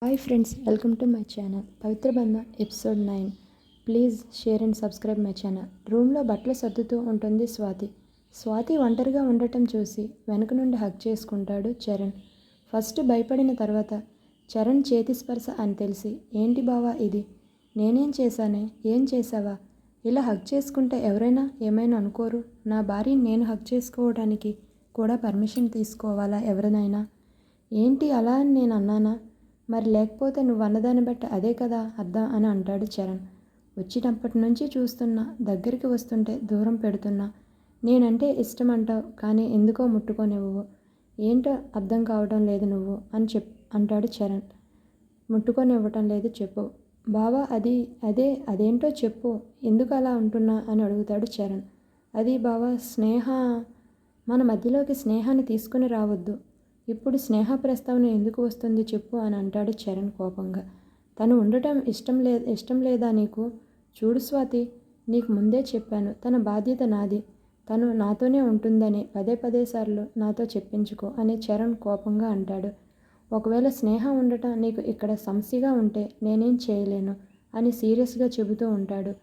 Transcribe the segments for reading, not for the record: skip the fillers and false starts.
Hi friends, welcome to my channel Pavitra Bandham episode 9. Please share and subscribe my channel. రూమ్లో బట్టలు సర్దుతూ ఉంటుంది స్వాతి ఒంటరిగా ఉండటం చూసి వెనక నుండి హగ్ చేసుకుంటాడు చరణ్. ఫస్ట్ భయపడిన తర్వాత చరణ్ చేతి స్పర్శ అని తెలిసి, ఏంటి బావా ఇది, నేనేం చేశానే, ఏం చేసావా, ఇలా హగ్ చేసుకుంటే ఎవరైనా ఏమైనా అనుకోరు, నా భార్యని నేను హగ్ చేసుకోవడానికి కూడా పర్మిషన్ తీసుకోవాలా ఎవరినైనా, ఏంటి అలా అని నేను అన్నానా, మరి లేకపోతే నువ్వు అన్నదాన్ని బట్టి అదే కదా అర్థం అని అంటాడు చరణ్. వచ్చినప్పటి నుంచి చూస్తున్నా, దగ్గరికి వస్తుంటే దూరం పెడుతున్నా, నేనంటే ఇష్టం అంటావు కానీ ఎందుకో ముట్టుకోనివ్వవు, ఏంటో అర్థం కావడం లేదు నువ్వు అని అంటాడు చరణ్. ముట్టుకొనివ్వటం లేదు చెప్పు బావా, అదేంటో చెప్పు, ఎందుకు అలా ఉంటున్నా అని అడుగుతాడు చరణ్. అది బావా, మన మధ్యలోకి స్నేహాన్ని తీసుకుని రావద్దు, ఇప్పుడు స్నేహ ప్రస్తావన ఎందుకు వస్తుంది చెప్పు అని అంటాడు చరణ్ కోపంగా. తను ఉండటం ఇష్టం లేదా నీకు? చూడు స్వాతి, నీకు ముందే చెప్పాను, తన బాధ్యత నాది, తను నాతోనే ఉంటుందని పదే సార్లు నాతో చెప్పించుకో అని చరణ్ కోపంగా అంటాడు. ఒకవేళ స్నేహ ఉండటం నీకు ఇక్కడ సమస్యగా ఉంటే నేనేం చేయలేను అని సీరియస్గా చెబుతూ ఉంటాడు.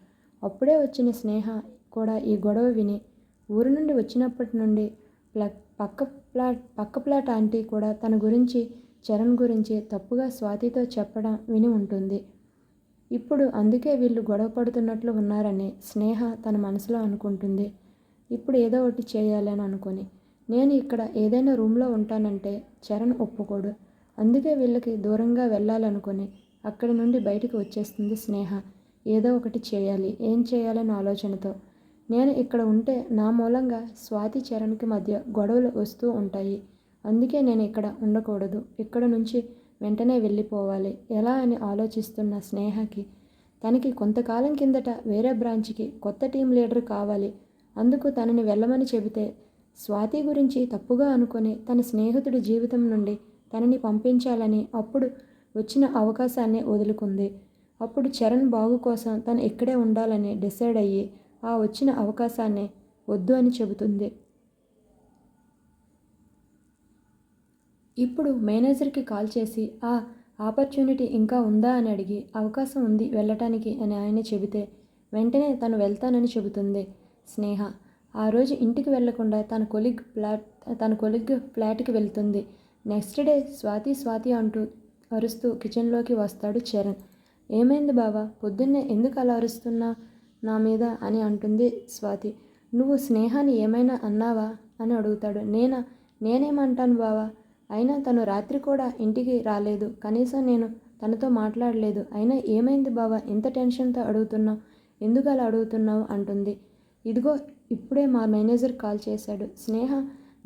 అప్పుడే వచ్చిన స్నేహ కూడా ఈ గొడవ విని, ఊరు నుండి వచ్చినప్పటి నుండి పక్క ప్లాట్ ఆంటీ కూడా తన గురించి, చరణ్ గురించి తప్పుగా స్వాతితో చెప్పడం విని ఉంటుంది. ఇప్పుడు అందుకే వీళ్ళు గొడవ పడుతున్నట్లు ఉన్నారని స్నేహ తన మనసులో అనుకుంటుంది. ఇప్పుడు ఏదో ఒకటి చేయాలని అనుకొని, నేను ఇక్కడ ఏదైనా రూమ్లో ఉంటానంటే చరణ్ ఒప్పుకోడు, అందుకే వీళ్ళకి దూరంగా వెళ్ళాలనుకొని అక్కడి నుండి బయటికి వచ్చేస్తుంది స్నేహ. ఏదో ఒకటి చేయాలి, ఏం చేయాలన్న ఆలోచనతో. నేను ఇక్కడ ఉంటే నా మూలంగా స్వాతి చరణ్కి మధ్య గొడవలు వస్తూ ఉంటాయి, అందుకే నేను ఇక్కడ ఉండకూడదు, ఇక్కడ నుంచి వెంటనే వెళ్ళిపోవాలి, ఎలా అని ఆలోచిస్తున్న స్నేహకి తనకి కొంతకాలం కిందట వేరే బ్రాంచ్కి కొత్త టీం లీడర్ కావాలి, అందుకు తనని వెళ్ళమని చెబితే స్వాతి గురించి తప్పుగా అనుకొని తన స్నేహితుడి జీవితం నుండి తనని పంపించాలని అప్పుడు వచ్చిన అవకాశాన్ని వదులుకుంది. అప్పుడు చరణ్ బాగు కోసం తను ఇక్కడే ఉండాలని డిసైడ్ అయ్యి ఆ వచ్చిన అవకాశాన్ని వద్దు అని చెబుతుంది. ఇప్పుడు మేనేజర్కి కాల్ చేసి ఆ ఆపర్చునిటీ ఇంకా ఉందా అని అడిగి, అవకాశం ఉంది వెళ్ళటానికి అని ఆయన చెబితే వెంటనే తను వెళ్తానని చెబుతుంది స్నేహ. ఆ రోజు ఇంటికి వెళ్లకుండా తన కొలిగ్ ఫ్లాట్కి వెళ్తుంది. నెక్స్ట్ డే స్వాతి అంటూ అరుస్తూ కిచెన్లోకి వస్తాడు చరణ్. ఏమైంది బావా, పొద్దున్నే ఎందుకు అలా అరుస్తున్నా నా మీద అని అంటుంది స్వాతి. నువ్వు స్నేహాన్ని ఏమైనా అన్నావా అని అడుగుతాడు. నేనేమంటాను బావా, అయినా తను రాత్రి కూడా ఇంటికి రాలేదు, కనీసం నేను తనతో మాట్లాడలేదు, అయినా ఏమైంది బావా, ఎంత టెన్షన్తో అడుగుతున్నావు, ఎందుకు అలా అడుగుతున్నావు అంటుంది. ఇదిగో ఇప్పుడే మా మేనేజర్ కాల్ చేశాడు, స్నేహ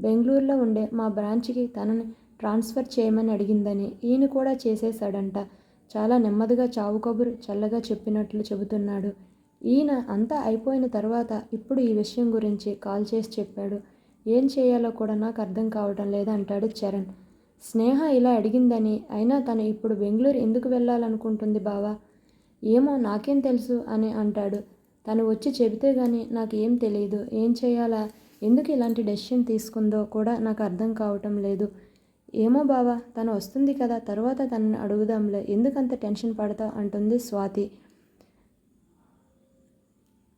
బెంగళూరులో ఉండే మా బ్రాంచ్కి తనని ట్రాన్స్ఫర్ చేయమని అడిగిందని, ఈయన కూడా చేసేశాడంట, చాలా నెమ్మదిగా చావు కబురు చల్లగా చెప్పినట్లు చెబుతున్నాడు. ఈయన అంతా అయిపోయిన తర్వాత ఇప్పుడు ఈ విషయం గురించి కాల్ చేసి చెప్పాడు, ఏం చేయాలో కూడా నాకు అర్థం కావడం లేదంటాడు చరణ్. స్నేహ ఇలా అడిగిందని, అయినా తను ఇప్పుడు బెంగళూరు ఎందుకు వెళ్ళాలనుకుంటుంది బావా, ఏమో నాకేం తెలుసు అని అంటాడు. తను వచ్చి చెబితే గానీ నాకు ఏం తెలియదు, ఏం చేయాలా, ఎందుకు ఇలాంటి డెసిషన్ తీసుకుందో కూడా నాకు అర్థం కావటం లేదు. ఏమో బావా, తను వస్తుంది కదా, తర్వాత తనని అడుగుదాంలే, ఎందుకంత టెన్షన్ పడతా అంటుంది స్వాతి.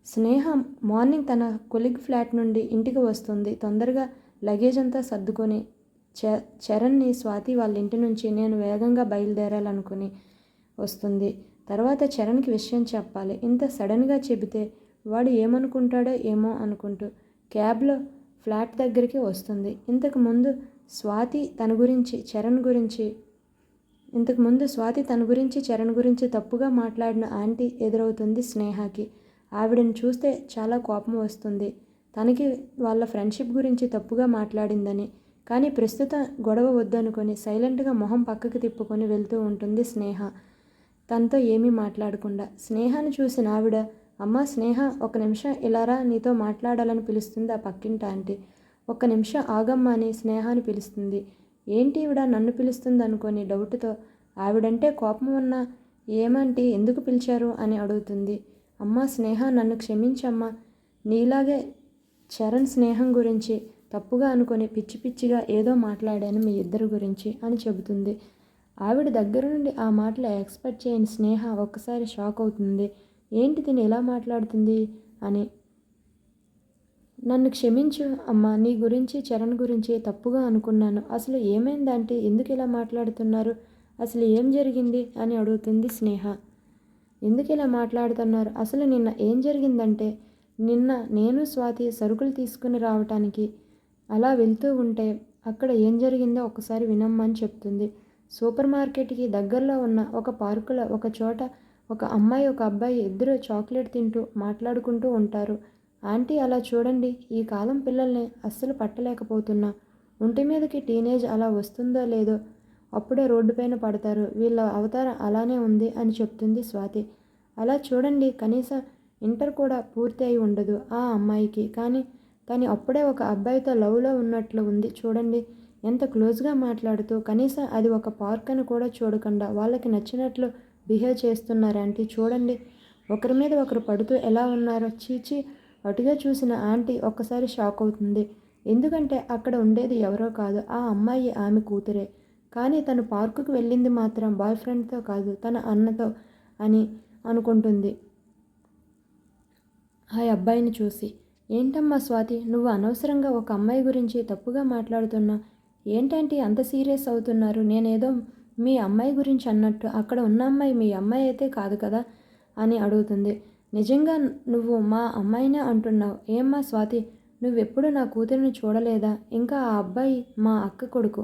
స్నేహ మార్నింగ్ తన కొలిగ్ ఫ్లాట్ నుండి ఇంటికి వస్తుంది. తొందరగా లగేజ్ అంతా సర్దుకొని చరణ్ని స్వాతి వాళ్ళ ఇంటి నుంచి నేను వేగంగా బయలుదేరాలనుకుని వస్తుంది. తర్వాత చరణ్కి విషయం చెప్పాలి, ఇంత సడన్గా చెబితే వాడు ఏమనుకుంటాడో ఏమో అనుకుంటూ క్యాబ్లో ఫ్లాట్ దగ్గరికి వస్తుంది. ఇంతకుముందు స్వాతి తన గురించి చరణ్ గురించి తప్పుగా మాట్లాడిన ఆంటీ ఎదురవుతుంది స్నేహకి. ఆవిడని చూస్తే చాలా కోపం వస్తుంది, తనకి వాళ్ళ ఫ్రెండ్షిప్ గురించి తప్పుగా మాట్లాడిందని. కానీ ప్రస్తుతం గొడవ వద్దనుకొని సైలెంట్గా మొహం పక్కకి తిప్పుకొని వెళ్తూ ఉంటుంది స్నేహ, తనతో ఏమీ మాట్లాడకుండా. స్నేహను చూసిన ఆవిడ, అమ్మా స్నేహ, ఒక నిమిషం ఇలారా, నీతో మాట్లాడాలని పిలుస్తుంది ఆ పక్కింటి ఆంటీ. ఒక్క నిమిషం ఆగమ్మా అని స్నేహాన్ని పిలుస్తుంది. ఏంటి ఈవిడ నన్ను పిలుస్తుంది అనుకొని డౌట్తో ఆవిడంటే కోపం ఉన్నా, ఏమంటీ ఎందుకు పిలిచారు అని అడుగుతుంది. అమ్మా స్నేహ, నన్ను క్షమించమ్మా, నీలాగే చరణ్ స్నేహం గురించి తప్పుగా అనుకొని పిచ్చిగా ఏదో మాట్లాడాను మీ ఇద్దరి గురించి అని చెబుతుంది. ఆవిడ దగ్గర నుండి ఆ మాటలు ఎక్స్పెక్ట్ చేయని స్నేహ ఒక్కసారి షాక్ అవుతుంది. ఏంటి తిని ఎలా మాట్లాడుతుంది అని. నన్ను క్షమించు అమ్మా, నీ గురించి చరణ్ గురించి తప్పుగా అనుకున్నాను. అసలు ఏమైందంటే ఎందుకు ఇలా మాట్లాడుతున్నారు, అసలు ఏం జరిగింది అని అడుగుతుంది స్నేహ. ఎందుకు ఇలా మాట్లాడుతున్నారు, అసలు నిన్న ఏం జరిగిందంటే, నిన్న నేను స్వాతి సరుకులు తీసుకుని రావటానికి అలా వెళ్తూ ఉంటే అక్కడ ఏం జరిగిందో ఒకసారి వినమ్మని చెప్తుంది. సూపర్ మార్కెట్కి దగ్గరలో ఉన్న ఒక పార్కులో ఒక చోట ఒక అమ్మాయి ఒక అబ్బాయి ఇద్దరు చాక్లెట్ తింటూ మాట్లాడుకుంటూ ఉంటారు. ఆంటీ అలా చూడండి, ఈ కాలం పిల్లల్ని అస్సలు పట్టలేకపోతున్నా. ఒంటి మీదకి టీనేజ్ అలా వస్తుందో లేదో అప్పుడే రోడ్డుపైన పడతారు. వీళ్ళ అవతారం అలానే ఉంది అని చెప్తుంది స్వాతి. అలా చూడండి, కనీసం ఇంటర్ కూడా పూర్తి అయి ఉండదు ఆ అమ్మాయికి. కానీ అప్పుడే ఒక అబ్బాయితో లవ్లో ఉన్నట్లు ఉంది చూడండి. ఎంత క్లోజ్గా మాట్లాడుతూ కనీసం అది ఒక పార్క్ అని కూడా చూడకుండా వాళ్ళకి నచ్చినట్లు బిహేవ్ చేస్తున్నారు ఆంటీ. చూడండి, ఒకరి మీద ఒకరు పడుతూ ఎలా ఉన్నారో. చీచి, అటుగా చూసిన ఆంటీ ఒక్కసారి షాక్ అవుతుంది. ఎందుకంటే అక్కడ ఉండేది ఎవరో కాదు, ఆ అమ్మాయి ఆమె కూతురే. కానీ తను పార్కుకు వెళ్ళింది మాత్రం బాయ్ ఫ్రెండ్తో కాదు, తన అన్నతో అని అనుకుంటుంది ఆ అబ్బాయిని చూసి. ఏంటమ్మా స్వాతి, నువ్వు అనవసరంగా ఒక అమ్మాయి గురించి తప్పుగా మాట్లాడుతున్నా. ఏంటంటే అంత సీరియస్ అవుతున్నారు? నేనేదో మీ అమ్మాయి గురించి అన్నట్టు, అక్కడ ఉన్న అమ్మాయి మీ అమ్మాయి అయితే కాదు కదా అని అడుగుతుంది. నిజంగా నువ్వు మా అమ్మాయినే అంటున్నావు. ఏమ్మా స్వాతి, నువ్వెప్పుడు నా కూతురిని చూడలేదా? ఇంకా ఆ అబ్బాయి మా అక్క కొడుకు.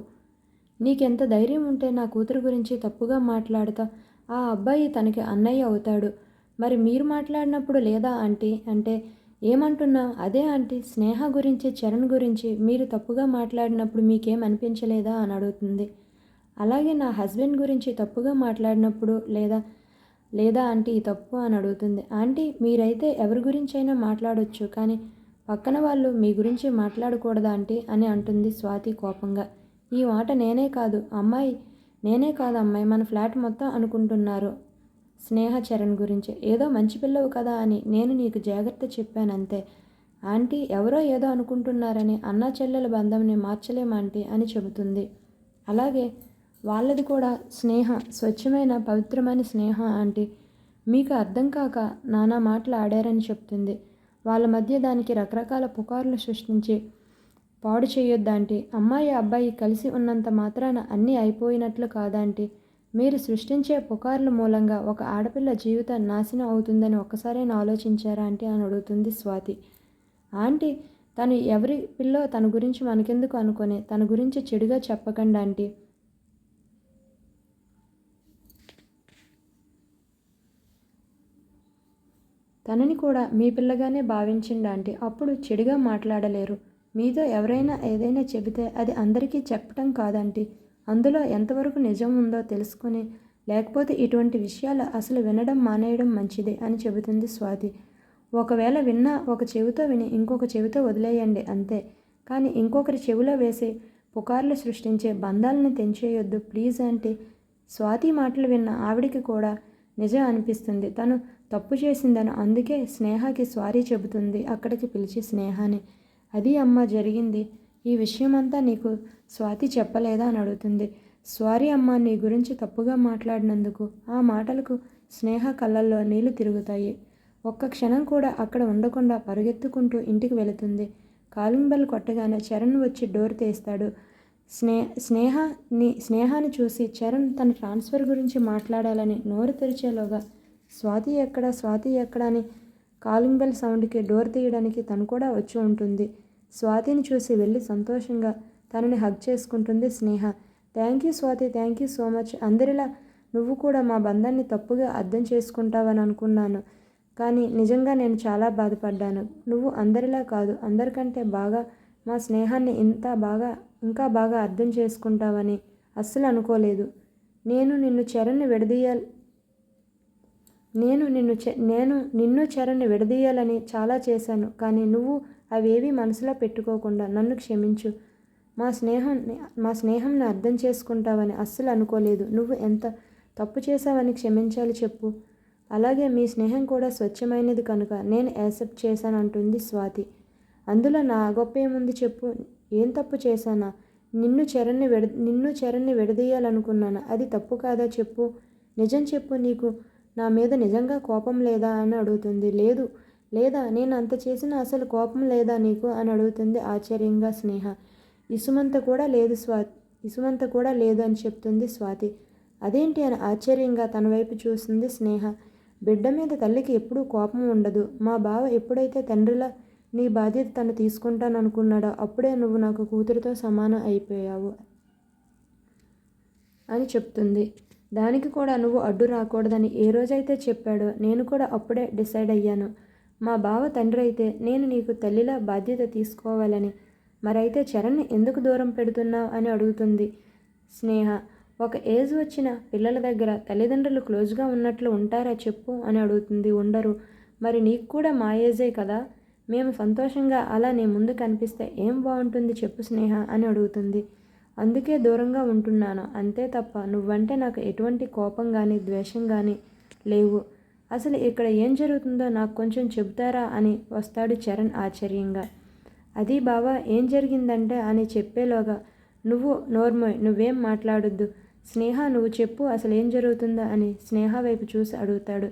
నీకెంత ధైర్యం ఉంటే నా కూతురు గురించి తప్పుగా మాట్లాడతా? ఆ అబ్బాయి తనకి అన్నయ్య అవుతాడు. మరి మీరు మాట్లాడినప్పుడు లేదా ఆంటీ అంటే ఏమంటున్నావు? అదే ఆంటీ, స్నేహ గురించి చరణ్ గురించి మీరు తప్పుగా మాట్లాడినప్పుడు మీకేం అనిపించలేదా అని అడుగుతుంది. అలాగే నా హస్బెండ్ గురించి తప్పుగా మాట్లాడినప్పుడు లేదా ఆంటీ ఈ తప్పు అని అడుగుతుంది. ఆంటీ, మీరైతే ఎవరి గురించైనా మాట్లాడొచ్చు, కానీ పక్కన వాళ్ళు మీ గురించి మాట్లాడకూడదా ఆంటీ అని అంటుంది స్వాతి కోపంగా. ఈ మాట నేనే కాదు అమ్మాయి, మన ఫ్లాట్ మొత్తం అనుకుంటున్నారు స్నేహ చరణ్ గురించి. ఏదో మంచి పిల్లవు కదా అని నేను నీకు జాగ్రత్త చెప్పానంతే. ఆంటీ, ఎవరో ఏదో అనుకుంటున్నారని అన్నా చెల్లెల బంధంని మార్చలేమాంటీ అని చెబుతుంది. అలాగే వాళ్ళది కూడా స్నేహ, స్వచ్ఛమైన పవిత్రమైన స్నేహ ఆంటీ. మీకు అర్థం కాక నానా మాటలు ఆడారని చెప్తుంది. వాళ్ళ మధ్య దానికి రకరకాల పుకార్లు సృష్టించి పాడు చేయొద్దాంటీ. అమ్మాయి అబ్బాయి కలిసి ఉన్నంత మాత్రాన అన్నీ అయిపోయినట్లు కాదాంటీ. మీరు సృష్టించే పుకార్ల మూలంగా ఒక ఆడపిల్ల జీవితం నాశనం అవుతుందని ఒక్కసారైనా ఆలోచించారా ఆంటీ అని అడుగుతుంది స్వాతి. ఆంటీ, తను ఎవరి పిల్లో తన గురించి మనకెందుకు అనుకొని తన గురించి చెడుగా చెప్పకండి ఆంటీ. తనని కూడా మీ పిల్లగానే భావించండి ఆంటీ. అప్పుడు చెడుగా మాట్లాడలేరు. మీతో ఎవరైనా ఏదైనా చెబితే అది అందరికీ చెప్పటం కాదంటీ. అందులో ఎంతవరకు నిజం ఉందో తెలుసుకొని, లేకపోతే ఇటువంటి విషయాలు అసలు వినడం మానేయడం మంచిది అని చెబుతుంది స్వాతి. ఒకవేళ విన్నా ఒక చెవితో విని ఇంకొక చెవితో వదిలేయండి అంతే. కానీ ఇంకొకరి చెవిలో వేసి పుకార్లు సృష్టించే బంధాలను తెంచేయొద్దు ప్లీజ్ ఆంటీ. స్వాతి మాటలు విన్న ఆవిడికి కూడా నిజం అనిపిస్తుంది. తను తప్పు చేసిందని. అందుకే స్నేహకి సారీ చెబుతుంది అక్కడికి పిలిచి స్నేహాని. అది అమ్మ జరిగింది. ఈ విషయమంతా నీకు స్వాతి చెప్పలేదా అని అడుగుతుంది. సారీ అమ్మ, నీ గురించి తప్పుగా మాట్లాడినందుకు. ఆ మాటలకు స్నేహ కళ్ళల్లో నీళ్లు తిరుగుతాయి. ఒక్క క్షణం కూడా అక్కడ ఉండకుండా పరుగెత్తుకుంటూ ఇంటికి వెళుతుంది. కాలింగ్ బెల్ కొట్టగానే చరణ్ వచ్చి డోర్ తీస్తాడు. స్నేహాన్ని చూసి చరణ్ తన ట్రాన్స్ఫర్ గురించి మాట్లాడాలని నోరు తెరిచేలోగా స్వాతి ఎక్కడా అని కాలింగ్ బెల్ సౌండ్కి డోర్ తీయడానికి తను కూడా వచ్చి ఉంటుంది. స్వాతిని చూసి వెళ్ళి సంతోషంగా తనని హగ్ చేసుకుంటుంది Sneha. Thank you Swathi, thank you so much. అందరిలా నువ్వు కూడా మా బంధాన్ని తప్పుగా అర్థం చేసుకుంటావని అనుకున్నాను, కానీ నిజంగా నేను చాలా బాధపడ్డాను. నువ్వు అందరిలా కాదు, అందరికంటే బాగా మా స్నేహాన్ని ఇంకా బాగా అర్థం చేసుకుంటావని అస్సలు అనుకోలేదు. నేను నిన్ను చరణ్ని విడదీయాలని చాలా చేశాను, కానీ నువ్వు అవేవీ మనసులో పెట్టుకోకుండా నన్ను క్షమించు. మా స్నేహంని అర్థం చేసుకుంటావని అస్సలు అనుకోలేదు. నువ్వు ఎంత తప్పు చేశావని క్షమించాలి చెప్పు. అలాగే మీ స్నేహం కూడా స్వచ్ఛమైనది కనుక నేను యాక్సెప్ట్ చేశాను అంటుంది స్వాతి. అందులో నా గొప్ప ఏముంది చెప్పు. ఏం తప్పు చేశానా? నిన్ను చరణ్ని విడదీయాలనుకున్నాను. అది తప్పు కాదా చెప్పు. నిజం చెప్పు. నీకు నా మీద నిజంగా కోపం లేదా అని అడుగుతుంది. లేదు. లేదా? నేను అంత చేసినా అసలు కోపం లేదా నీకు అని అడుగుతుంది ఆశ్చర్యంగా స్నేహ. ఇసుమంత కూడా లేదు అని చెప్తుంది స్వాతి. అదేంటి అని ఆశ్చర్యంగా తన వైపు చూస్తుంది స్నేహ. బిడ్డ మీద తల్లికి ఎప్పుడూ కోపం ఉండదు. మా బావ ఎప్పుడైతే తండ్రిలా నీ బాధ్యత తను తీసుకుంటాననుకున్నాడో అప్పుడే నువ్వు నాకు కూతురితో సమానం అయిపోయావు అని చెప్తుంది. దానికి కూడా నువ్వు అడ్డు రాకూడదని ఏ రోజైతే చెప్పాడో నేను కూడా అప్పుడే డిసైడ్ అయ్యాను. మా బావ తండ్రి అయితే నేను నీకు తల్లిలా బాధ్యత తీసుకోవాలని. మరైతే చరణ్ని ఎందుకు దూరం పెడుతున్నావు అని అడుగుతుంది స్నేహ. ఒక ఏజ్ వచ్చిన పిల్లల దగ్గర తల్లిదండ్రులు క్లోజ్గా ఉన్నట్లు ఉంటారా చెప్పు అని అడుగుతుంది. ఉండరు. మరి నీకు కూడా మా ఏజే కదా. మేము సంతోషంగా అలా నీ ముందు కనిపిస్తే ఏం బాగుంటుంది చెప్పు స్నేహ అని అడుగుతుంది. అందుకే దూరంగా ఉంటున్నాను అంతే తప్ప నువ్వంటే నాకు ఎటువంటి కోపం కానీ ద్వేషం కానీ లేవు. అసలు ఇక్కడ ఏం జరుగుతుందో నాకు కొంచెం చెబుతారా అని వస్తాడు చరణ్ ఆశ్చర్యంగా. అది బావా ఏం జరిగిందంటే అని చెప్పేలోగా నువ్వు నోర్మోయ్, నువ్వేం మాట్లాడొద్దు. స్నేహ నువ్వు చెప్పు అసలు ఏం జరుగుతుందో అని స్నేహ వైపు చూసి అడుగుతాడు.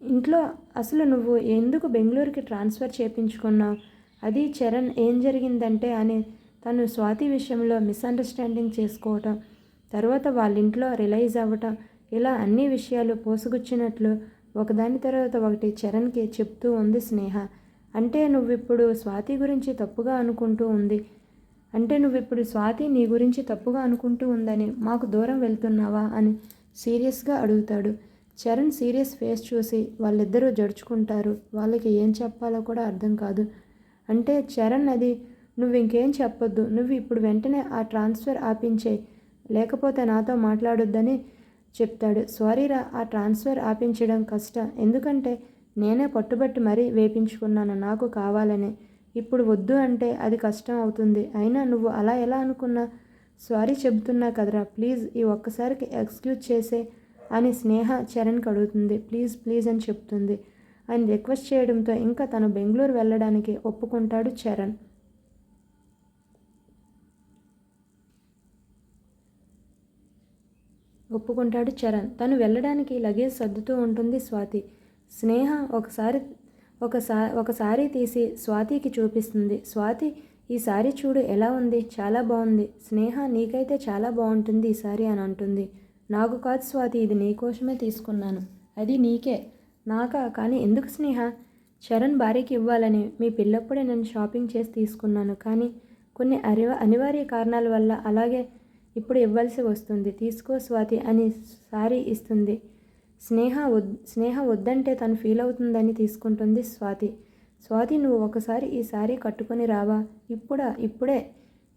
ఇంట్లో అసలు నువ్వు ఎందుకు బెంగళూరుకి ట్రాన్స్ఫర్ చేయించుకున్నావు? అది చరణ్ ఏం జరిగిందంటే అని తను స్వాతి విషయంలో మిస్అండర్స్టాండింగ్ చేసుకోవటం, తర్వాత వాళ్ళ ఇంట్లో రిలైజ్ అవ్వటం, ఇలా అన్ని విషయాలు పోసుగుచ్చినట్లు ఒకదాని తర్వాత ఒకటి చరణ్కి చెప్తూ ఉంది స్నేహ. అంటే నువ్విప్పుడు స్వాతి గురించి తప్పుగా అనుకుంటూ స్వాతి నీ గురించి తప్పుగా అనుకుంటూ ఉందని మాకు దూరం వెళ్తున్నావా అని సీరియస్గా అడుగుతాడు. చరణ్ సీరియస్ ఫేస్ చూసి వాళ్ళిద్దరూ జడుచుకుంటారు. వాళ్ళకి ఏం చెప్పాలో కూడా అర్థం కాదు. అంటే చరణ్ అది నువ్వు ఇంకేం చెప్పొద్దు. నువ్వు ఇప్పుడు వెంటనే ఆ ట్రాన్స్ఫర్ ఆపించేయి, లేకపోతే నాతో మాట్లాడొద్దని చెప్తాడు. సారీరా, ఆ ట్రాన్స్ఫర్ ఆపించడం కష్టం. ఎందుకంటే నేనే పట్టుబట్టి మరీ వేపించుకున్నాను నాకు కావాలని. ఇప్పుడు వద్దు అంటే అది కష్టం అవుతుంది. అయినా నువ్వు అలా ఎలా అనుకున్నా? సారీ చెబుతున్నా కదరా, ప్లీజ్ ఈ ఒక్కసారికి ఎక్స్క్యూజ్ చేసే అని స్నేహ చరణ్కి అడుగుతుంది. ప్లీజ్ ప్లీజ్ అని చెప్తుంది. అని రిక్వెస్ట్ చేయడంతో ఇంకా తను బెంగళూరు వెళ్ళడానికి ఒప్పుకుంటాడు చరణ్. తను వెళ్ళడానికి లగేజ్ సర్దుతూ ఉంటుంది స్వాతి. స్నేహ ఒకసారి తీసి స్వాతికి చూపిస్తుంది. స్వాతి, ఈ సారీ చూడు ఎలా ఉంది, చాలా బాగుంది. స్నేహ నీకైతే చాలా బాగుంటుంది ఈ సారీ అని అంటుంది. నాకు కాదు స్వాతి, ఇది నీకోసమే తీసుకున్నాను. అది నీకే. నాకా? కానీ ఎందుకు స్నేహ? చరణ్ భార్యకి ఇవ్వాలని మీ పిల్లప్పుడే నేను షాపింగ్ చేసి తీసుకున్నాను. కానీ కొన్ని అనివార్య కారణాల వల్ల అలాగే ఇప్పుడు ఇవ్వాల్సి వస్తుంది. తీసుకో స్వాతి అని సారీ ఇస్తుంది. స్నేహ వద్దంటే తను ఫీల్ అవుతుందని తీసుకుంటుంది స్వాతి. స్వాతి, నువ్వు ఒకసారి ఈ సారీ కట్టుకొని రావా? ఇప్పుడే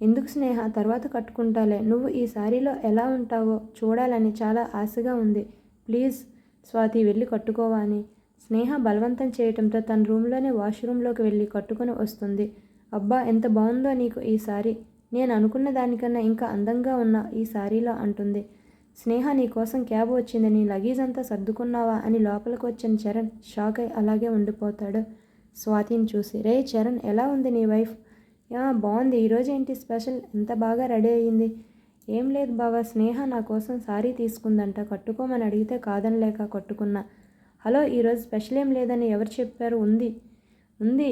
ఎందుకు స్నేహ? తర్వాత కట్టుకుంటాలే. నువ్వు ఈ సారీలో ఎలా ఉంటావో చూడాలని చాలా ఆశగా ఉంది. ప్లీజ్ స్వాతి వెళ్ళి కట్టుకోవా అని స్నేహ బలవంతం చేయటంతో తన రూమ్లోనే వాష్రూమ్లోకి వెళ్ళి కట్టుకొని వస్తుంది. అబ్బా ఎంత బాగుందో నీకు ఈ సారీ. నేను అనుకున్న దానికన్నా ఇంకా అందంగా ఉన్న ఈ సారీలో అంటుంది. స్నేహ నీ కోసం క్యాబ్ వచ్చింది, నీ లగేజ్ అంతా సర్దుకున్నావా అని లోపలికి వచ్చిన చరణ్ షాక్ అయి అలాగే ఉండిపోతాడు స్వాతిని చూసి. రే చరణ్, ఎలా ఉంది నీ వైఫ్? బాగుంది. ఈరోజు ఏంటి స్పెషల్? ఎంత బాగా రెడీ అయ్యింది? ఏం లేదు బావా, స్నేహ నా కోసం సారీ తీసుకుందంట, కట్టుకోమని అడిగితే కాదనలేక కట్టుకున్నా. హలో, ఈరోజు స్పెషల్ ఏం లేదని ఎవరు చెప్పారు? ఉంది.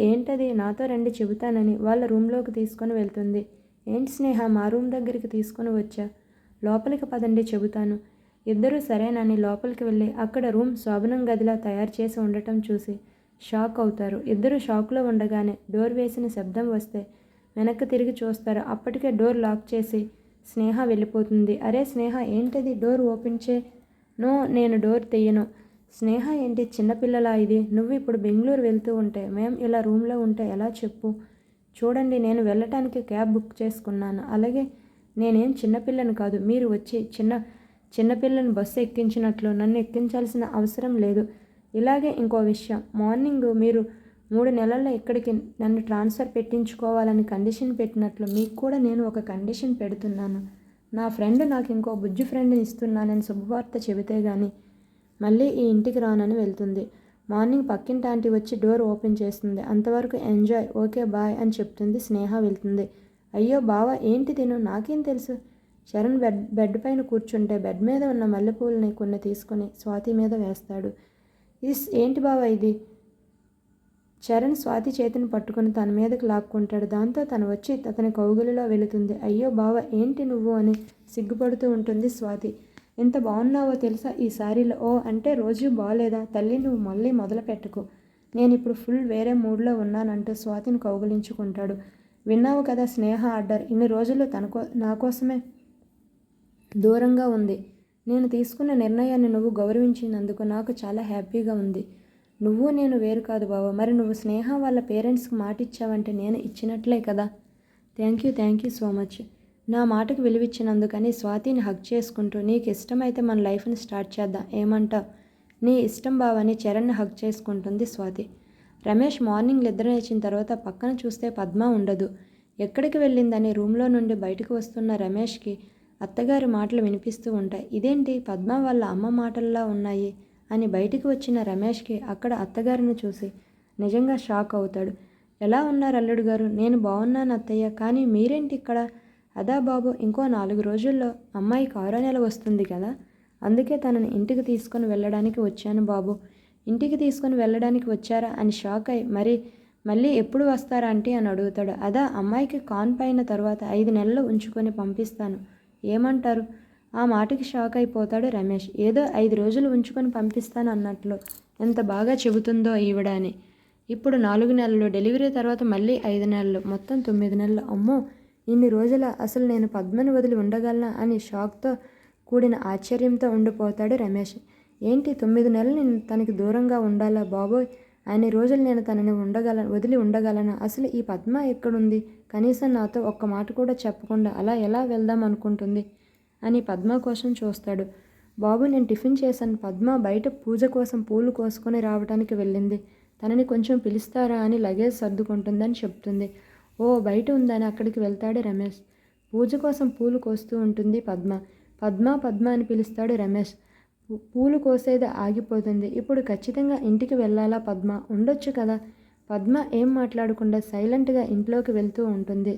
ఏంటది? నాతో రండి చెబుతానని వాళ్ళ రూమ్లోకి తీసుకొని వెళ్తుంది. ఏంటి స్నేహ, మా రూమ్ దగ్గరికి తీసుకొని వచ్చా? లోపలికి పదండి చెబుతాను. ఇద్దరూ సరేనని లోపలికి వెళ్ళి అక్కడ రూమ్ శోభనం గదిలా తయారు చేసి ఉండటం చూసి షాక్ అవుతారు. ఇద్దరు షాక్లో ఉండగానే డోర్ వేసిన శబ్దం వస్తే వెనక్కి తిరిగి చూస్తారు. అప్పటికే డోర్ లాక్ చేసి స్నేహ వెళ్ళిపోతుంది. అరే స్నేహ, ఏంటది? డోర్ ఓపెన్ చే. నో, నేను డోర్ తీయను. స్నేహ ఏంటి చిన్నపిల్లలా ఇది? నువ్వు ఇప్పుడు బెంగళూరు వెళ్తూ ఉంటే మేము ఇలా రూమ్లో ఉంటే ఎలా చెప్పు? చూడండి, నేను వెళ్ళటానికి క్యాబ్ బుక్ చేసుకున్నాను. అలాగే నేనేం చిన్నపిల్లని కాదు. మీరు వచ్చి చిన్నపిల్లని బస్సు ఎక్కించినట్లు నన్ను ఎక్కించాల్సిన అవసరం లేదు. ఇలాగే ఇంకో విషయం, మార్నింగ్ మీరు 3 నెలల్లో ఇక్కడికి నన్ను ట్రాన్స్ఫర్ పెట్టించుకోవాలని కండిషన్ పెట్టినట్లు మీకు కూడా నేను ఒక కండిషన్ పెడుతున్నాను. నా ఫ్రెండ్ నాకు ఇంకో బుజ్జి ఫ్రెండ్ని ఇస్తున్నానని శుభవార్త చెబితే కానీ మళ్ళీ ఈ ఇంటికి రానని వెళ్తుంది. మార్నింగ్ పక్కింటి ఆంటీ వచ్చి డోర్ ఓపెన్ చేస్తుంది. అంతవరకు ఎంజాయ్, ఓకే బాయ్ అని చెప్తుంది. స్నేహ వెళ్తుంది. అయ్యో బావా ఏంటి తిను, నాకేం తెలుసు. చరణ్ బెడ్ పైన కూర్చుంటే బెడ్ మీద ఉన్న మల్లెపూలని కొన్ని తీసుకుని స్వాతి మీద వేస్తాడు. ఏంటి బావా ఇది? చరణ్ స్వాతి చేతిని పట్టుకుని తన మీదకి లాక్కుంటాడు. దాంతో తను వచ్చి అతని కౌగులిలో వెళుతుంది. అయ్యో బావ ఏంటి నువ్వు అని సిగ్గుపడుతూ ఉంటుంది స్వాతి. ఎంత బాగున్నావో తెలుసా ఈ శారీలో. ఓ అంటే రోజు బాగోలేదా తల్లి, నువ్వు మళ్ళీ మొదలు పెట్టుకో. నేను ఇప్పుడు ఫుల్ వేరే మూడ్లో ఉన్నానంటూ స్వాతిని కౌగులించుకుంటాడు. విన్నావు కదా స్నేహ ఆర్డర్, ఇన్ని రోజులు నా కోసమే దూరంగా ఉంది. నేను తీసుకున్న నిర్ణయాన్ని నువ్వు గౌరవించినందుకు నాకు చాలా హ్యాపీగా ఉంది. నువ్వు నేను వేరు కాదు బావ. మరి నువ్వు స్నేహ వాళ్ళ పేరెంట్స్కి మాట ఇచ్చావంటే నేను ఇచ్చినట్లే కదా. Thank you so much. నా మాటకు విలువిచ్చినందుకని స్వాతిని హగ్ చేసుకుంటూ, నీకు ఇష్టమైతే మన లైఫ్ని స్టార్ట్ చేద్దాం, ఏమంటావు? నీ ఇష్టం బావని చరణ్ని హగ్ చేసుకుంటుంది స్వాతి. రమేష్ మార్నింగ్ నిద్ర లేచిన తర్వాత పక్కన చూస్తే పద్మ ఉండదు. ఎక్కడికి వెళ్ళిందని రూమ్లో నుండి బయటకు వస్తున్న రమేష్కి అత్తగారి మాటలు వినిపిస్తూ ఉంటాయి. ఇదేంటి పద్మ వాళ్ళ అమ్మ మాటల్లా ఉన్నాయి అని బయటికి వచ్చిన రమేష్కి అక్కడ అత్తగారిని చూసి నిజంగా షాక్ అవుతాడు. ఎలా ఉన్నారు అల్లుడు గారు? నేను బాగున్నాను అత్తయ్య, కానీ మీరేంటి ఇక్కడ? అదా బాబు, ఇంకో 4 రోజుల్లో అమ్మాయి 6వ నెల వస్తుంది కదా, అందుకే తనని ఇంటికి తీసుకొని వెళ్ళడానికి వచ్చాను బాబు. ఇంటికి తీసుకొని వెళ్ళడానికి వచ్చారా అని షాక్ అయి మళ్ళీ ఎప్పుడు వస్తారా ఆంటీ అని అడుగుతాడు. అదా అమ్మాయికి కాన్ పైన తర్వాత 5 నెలలు ఉంచుకొని పంపిస్తాను, ఏమంటారు? ఆ మాటకి షాక్ అయిపోతాడు రమేష్. ఏదో 5 రోజులు ఉంచుకొని పంపిస్తాను అన్నట్లు ఎంత బాగా చెబుతుందో ఈవిడ అని. ఇప్పుడు 4 నెలలు, డెలివరీ తర్వాత మళ్ళీ 5 నెలలు, మొత్తం 9 నెలలు. అమ్మో, ఇన్ని రోజుల అసలు నేను పద్మని వదిలి ఉండగలనా అని షాక్తో కూడిన ఆశ్చర్యంతో ఉండిపోతాడు రమేష్. ఏంటి 9 నెలలు నేను తనకి దూరంగా ఉండాలా బాబోయ్? అన్ని రోజులు నేను తనని వదిలి ఉండగలనా? అసలు ఈ పద్మ ఎక్కడుంది? కనీసం నాతో ఒక్క మాట కూడా చెప్పకుండా అలా ఎలా వెళ్దాం అనుకుంటుంది అని పద్మ కోసం చూస్తాడు. బాబు నేను టిఫిన్ చేశాను. పద్మ బయట పూజ కోసం పూలు కోసుకొని రావడానికి వెళ్ళింది. తనని కొంచెం పిలుస్తారా అని లగేజ్ సర్దుకుంటుందని చెప్తుంది. ఓ బయట ఉందని అక్కడికి వెళ్తాడు రమేష్. పూజ కోసం పూలు కోస్తూ ఉంటుంది పద్మ. పద్మ అని పిలుస్తాడు రమేష్. పూలు కోసేది ఆగిపోతుంది. ఇప్పుడు ఖచ్చితంగా ఇంటికి వెళ్ళాలా పద్మ? ఉండొచ్చు కదా. పద్మ ఏం మాట్లాడకుండా సైలెంట్గా ఇంట్లోకి వెళ్తూ ఉంటుంది.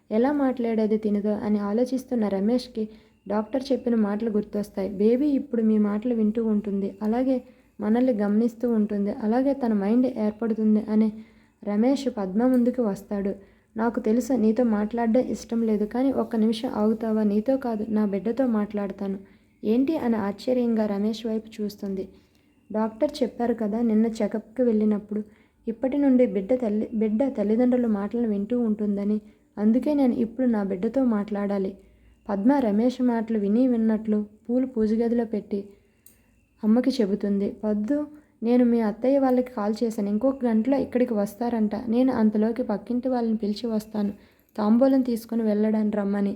ఎలా మాట్లాడేది తినదో అని ఆలోచిస్తున్న రమేష్కి డాక్టర్ చెప్పిన మాటలు గుర్తొస్తాయి. బేబీ ఇప్పుడు మీ మాటలు వింటూ ఉంటుంది, అలాగే మనల్ని గమనిస్తూ ఉంటుంది, అలాగే తన మైండ్ ఏర్పడుతుంది అని రమేష్ పద్మ ముందుకు వస్తాడు. నాకు తెలుసు నీతో మాట్లాడడం ఇష్టం లేదు, కానీ ఒక్క నిమిషం ఆగుతావా? నీతో కాదు, నా బిడ్డతో మాట్లాడతాను. ఏంటి అని ఆశ్చర్యంగా రమేష్ వైపు చూస్తుంది. డాక్టర్ చెప్పారు కదా నిన్న చెకప్కి వెళ్ళినప్పుడు, ఇప్పటి నుండి బిడ్డ తల్లిదండ్రుల మాటలను వింటూ ఉంటుందని. అందుకే నేను ఇప్పుడు నా బిడ్డతో మాట్లాడాలి. పద్మ రమేష్ మాటలు విన్నట్లు పూలు పూజగదిలో పెట్టి అమ్మకి చెబుతుంది. పద్దు, నేను మీ అత్తయ్య వాళ్ళకి కాల్ చేశాను. ఇంకొక గంటలో ఇక్కడికి వస్తారంట. నేను అంతలోకి పక్కింటి వాళ్ళని పిలిచి వస్తాను, తాంబూలం తీసుకుని వెళ్ళడానికి రమ్మని.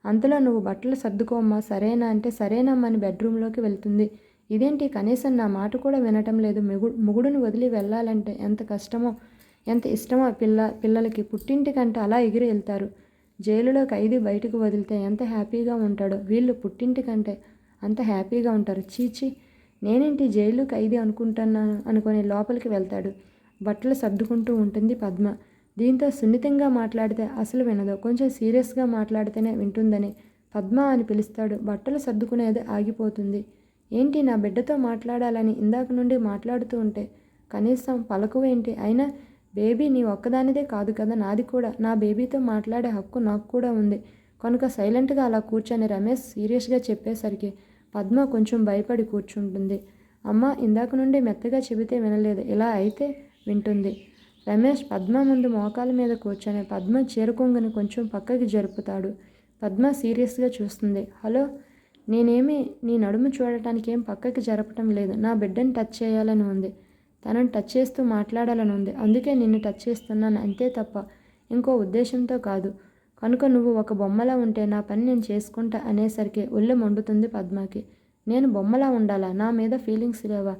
అంతలో నువ్వు బట్టలు సర్దుకోమ్మా, సరేనా అంటే సరేనమ్మా అని బెడ్రూమ్లోకి వెళ్తుంది. ఇదేంటి కనీసం నా మాట కూడా వినటం లేదు. మొగుడుని వదిలి వెళ్ళాలంటే ఎంత కష్టమో, ఎంత ఇష్టమో పిల్లలకి. పుట్టింటికంటే అలా ఎగిరి వెళ్తారు. జైలులో ఖైదీ బయటకు వదిలితే ఎంత హ్యాపీగా ఉంటాడో, వీళ్ళు పుట్టింటికంటే అంత హ్యాపీగా ఉంటారు. చీచి, నేనేంటి జైలు ఖైదీ అనుకుంటున్నాను అనుకుని లోపలికి వెళ్తాడు. బట్టలు సర్దుకుంటూ ఉంటుంది పద్మ. దీంతో సున్నితంగా మాట్లాడితే అసలు వినదు, కొంచెం సీరియస్గా మాట్లాడితేనే వింటుందని పద్మ అని పిలుస్తాడు. బట్టలు సర్దుకునేది ఆగిపోతుంది. ఏంటి నా బిడ్డతో మాట్లాడాలని ఇందాక నుండి మాట్లాడుతూ ఉంటే కనీసం పలకువేంటి? అయినా బేబీ నీ ఒక్కదానిదే కాదు కదా, నాది కూడా. నా బేబీతో మాట్లాడే హక్కు నాకు కూడా ఉంది. కనుక సైలెంట్గా అలా కూర్చొని రమేష్ సీరియస్గా చెప్పేసరికి పద్మ కొంచెం భయపడి కూర్చుంటుంది. అమ్మ ఇందాక నుండి మెత్తగా చెబితే వినలేదు, ఇలా అయితే వింటుంది. రమేష్ పద్మ ముందు మోకాల మీద కూర్చొని పద్మ చీరకొంగుని కొంచెం పక్కకి జరుపుతాడు. పద్మ సీరియస్గా చూస్తుంది. హలో, నేనేమి నీ నడుము చూడటానికి ఏం పక్కకి జరపటం లేదు. నా బిడ్డని టచ్ చేయాలని ఉంది, తనని టచ్ చేస్తూ మాట్లాడాలని ఉంది, అందుకే నిన్ను టచ్ చేస్తున్నాను అంతే తప్ప ఇంకో ఉద్దేశంతో కాదు. కనుక నువ్వు ఒక బొమ్మలా ఉంటే నా పని నేను చేసుకుంటా అనేసరికి ఒళ్ళు మండుతుంది పద్మకి. నేను బొమ్మలా ఉండాలా? నా మీద ఫీలింగ్స్ లేవా?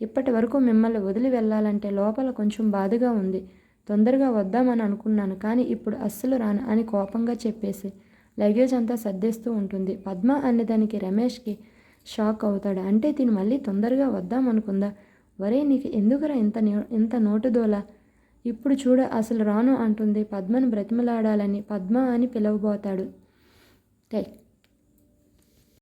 ఇప్పటి వరకు మిమ్మల్ని వదిలి వెళ్ళాలంటే లోపల కొంచెం బాధగా ఉంది. తొందరగా వద్దామని అనుకున్నాను, కానీ ఇప్పుడు అస్సలు రాను అని కోపంగా చెప్పేసి లగేజ్ అంతా సర్దేస్తూ ఉంటుంది. పద్మ అనేదానికి రమేష్కి షాక్ అవుతాడు. అంటే తిని మళ్ళీ తొందరగా వద్దామనుకుందా? ఒరేయ్ నీకు ఎందుకురా ఇంత నోటుదోల? ఇప్పుడు చూడు అసలు రాను అంటుంది. పద్మను బ్రతిమలాడాలని పద్మ అని పిలవబోతాడు.